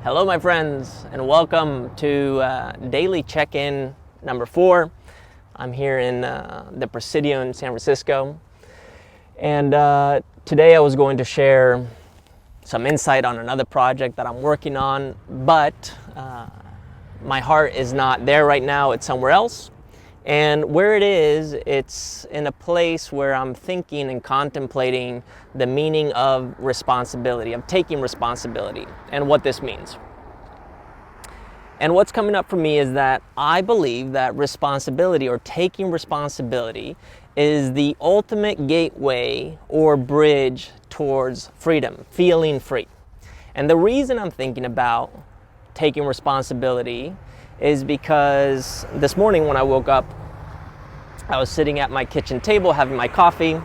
Hello, my friends, and welcome to Daily Check-In number 4. I'm here in the Presidio in San Francisco, and today I was going to share some insight on another project that I'm working on, but my heart is not there right now. It's somewhere else, and where it is, it's in a place where I'm thinking and contemplating the meaning of responsibility, of taking responsibility, and what this means. And what's coming up for me is that I believe that responsibility, or taking responsibility, is the ultimate gateway or bridge towards freedom, feeling free. And the reason I'm thinking about taking responsibility is because this morning when I woke up, I was sitting at my kitchen table having my coffee,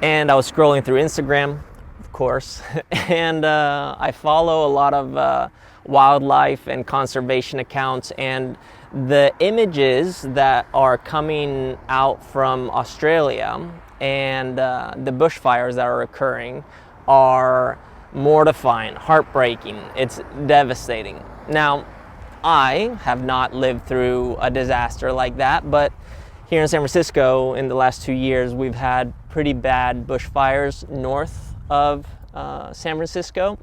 and I was scrolling through Instagram, of course, and I follow a lot of wildlife and conservation accounts, and the images that are coming out from Australia and the bushfires that are occurring are mortifying, heartbreaking. It's devastating. Now, I have not lived through a disaster like that, but here in San Francisco in the last 2 years, we've had pretty bad bushfires north of San Francisco.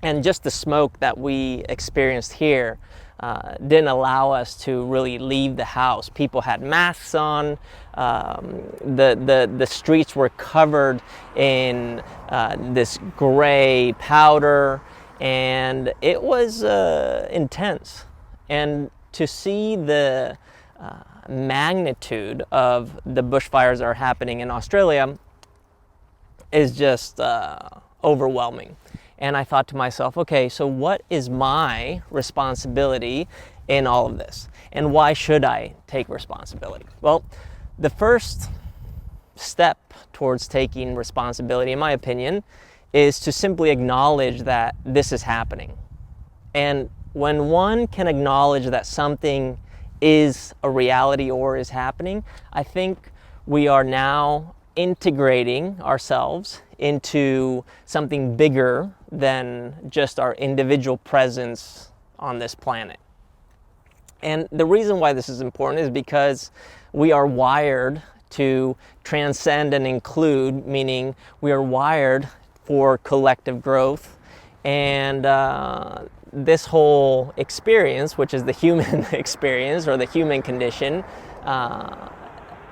And just the smoke that we experienced here didn't allow us to really leave the house. People had masks on. The streets were covered in this gray powder, and it was intense. And to see the magnitude of the bushfires that are happening in Australia is just overwhelming. And I thought to myself, okay, so what is my responsibility in all of this? And why should I take responsibility? Well, the first step towards taking responsibility, in my opinion, is to simply acknowledge that this is happening. And when one can acknowledge that something is a reality or is happening, I think we are now integrating ourselves into something bigger than just our individual presence on this planet. And the reason why this is important is because we are wired to transcend and include, meaning we are wired for collective growth. And this whole experience, which is the human experience or the human condition,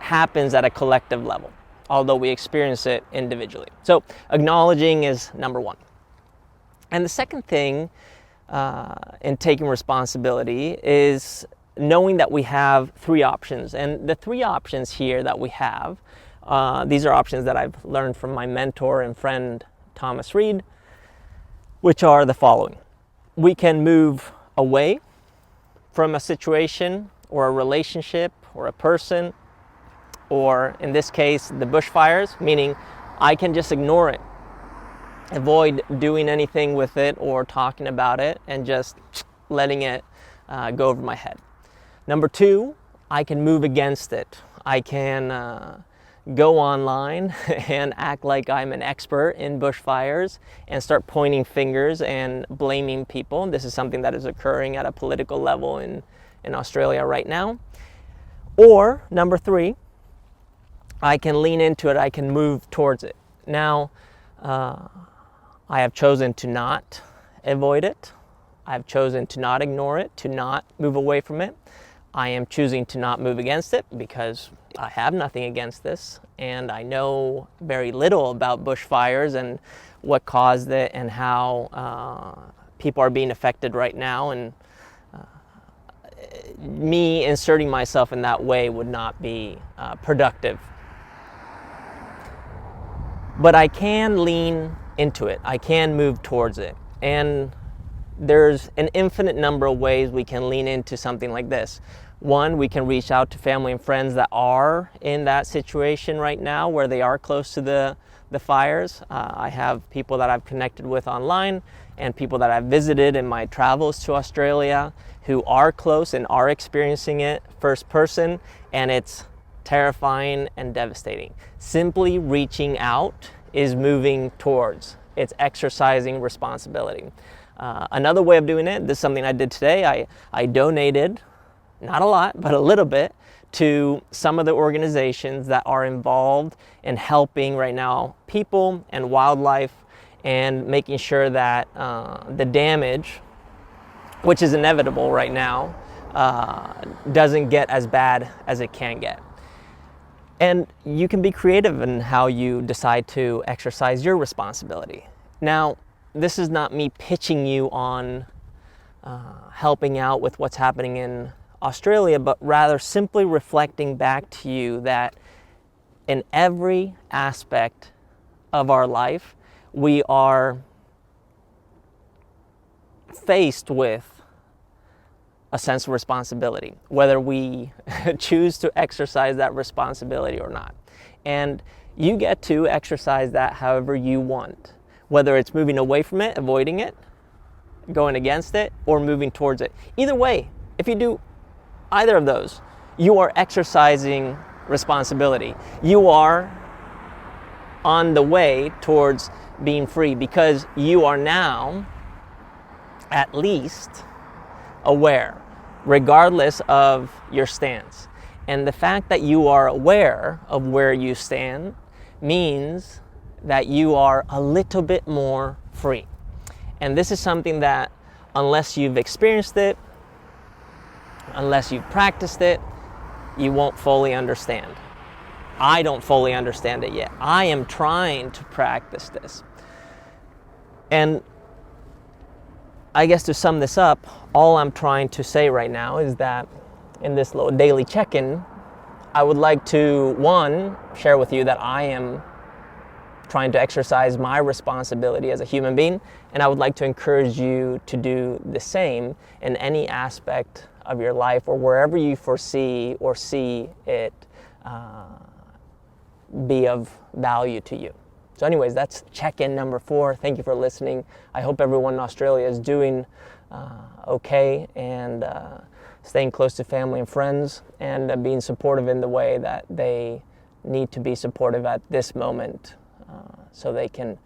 happens at a collective level, although we experience it individually. So acknowledging is number one. And the second thing in taking responsibility is knowing that we have three options. And the three options here that we have, these are options that I've learned from my mentor and friend, Thomas Reed, which are the following. We can move away from a situation or a relationship or a person, or in this case, the bushfires, meaning I can just ignore it, avoid doing anything with it or talking about it, and just letting it go over my head. Number two, I can move against it. I can go online and act like I'm an expert in bushfires and start pointing fingers and blaming people. This is something that is occurring at a political level in Australia right now. Or number three, I can lean into it, I can move towards it. Now, I have chosen to not avoid it. I have chosen to not ignore it, to not move away from it. I am choosing to not move against it because I have nothing against this, and I know very little about bushfires and what caused it and how people are being affected right now. And me inserting myself in that way would not be productive. But I can lean into it. I can move towards it. And there's an infinite number of ways we can lean into something like this. One, we can reach out to family and friends that are in that situation right now where they are close to the fires. I have people that I've connected with online and people that I've visited in my travels to Australia who are close and are experiencing it first person, and it's terrifying and devastating. Simply reaching out is moving towards. It's exercising responsibility. Another way of doing it, this is something I did today, I donated, not a lot, but a little bit, to some of the organizations that are involved in helping right now people and wildlife and making sure that the damage, which is inevitable right now, doesn't get as bad as it can get. And you can be creative in how you decide to exercise your responsibility. Now, this is not me pitching you on helping out with what's happening in Australia, but rather simply reflecting back to you that in every aspect of our life, we are faced with a sense of responsibility, whether we choose to exercise that responsibility or not. And you get to exercise that however you want, whether it's moving away from it, avoiding it, going against it, or moving towards it. Either way, if you do either of those, you are exercising responsibility. You are on the way towards being free because you are now at least aware, regardless of your stance. And the fact that you are aware of where you stand means that you are a little bit more free. And this is something that, unless you've experienced it, unless you've practiced it, you won't fully understand. I don't fully understand it yet. I am trying to practice this. And I guess to sum this up, all I'm trying to say right now is that in this little daily check-in, I would like to, one, share with you that I am trying to exercise my responsibility as a human being, and I would like to encourage you to do the same in any aspect of your life or wherever you foresee or see it be of value to you. So anyways, that's check-in number 4. Thank you for listening. I hope everyone in Australia is doing okay and staying close to family and friends and being supportive in the way that they need to be supportive at this moment so they can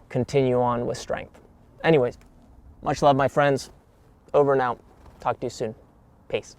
continue on with strength. Anyways, much love, my friends. Over and out. Talk to you soon. Peace.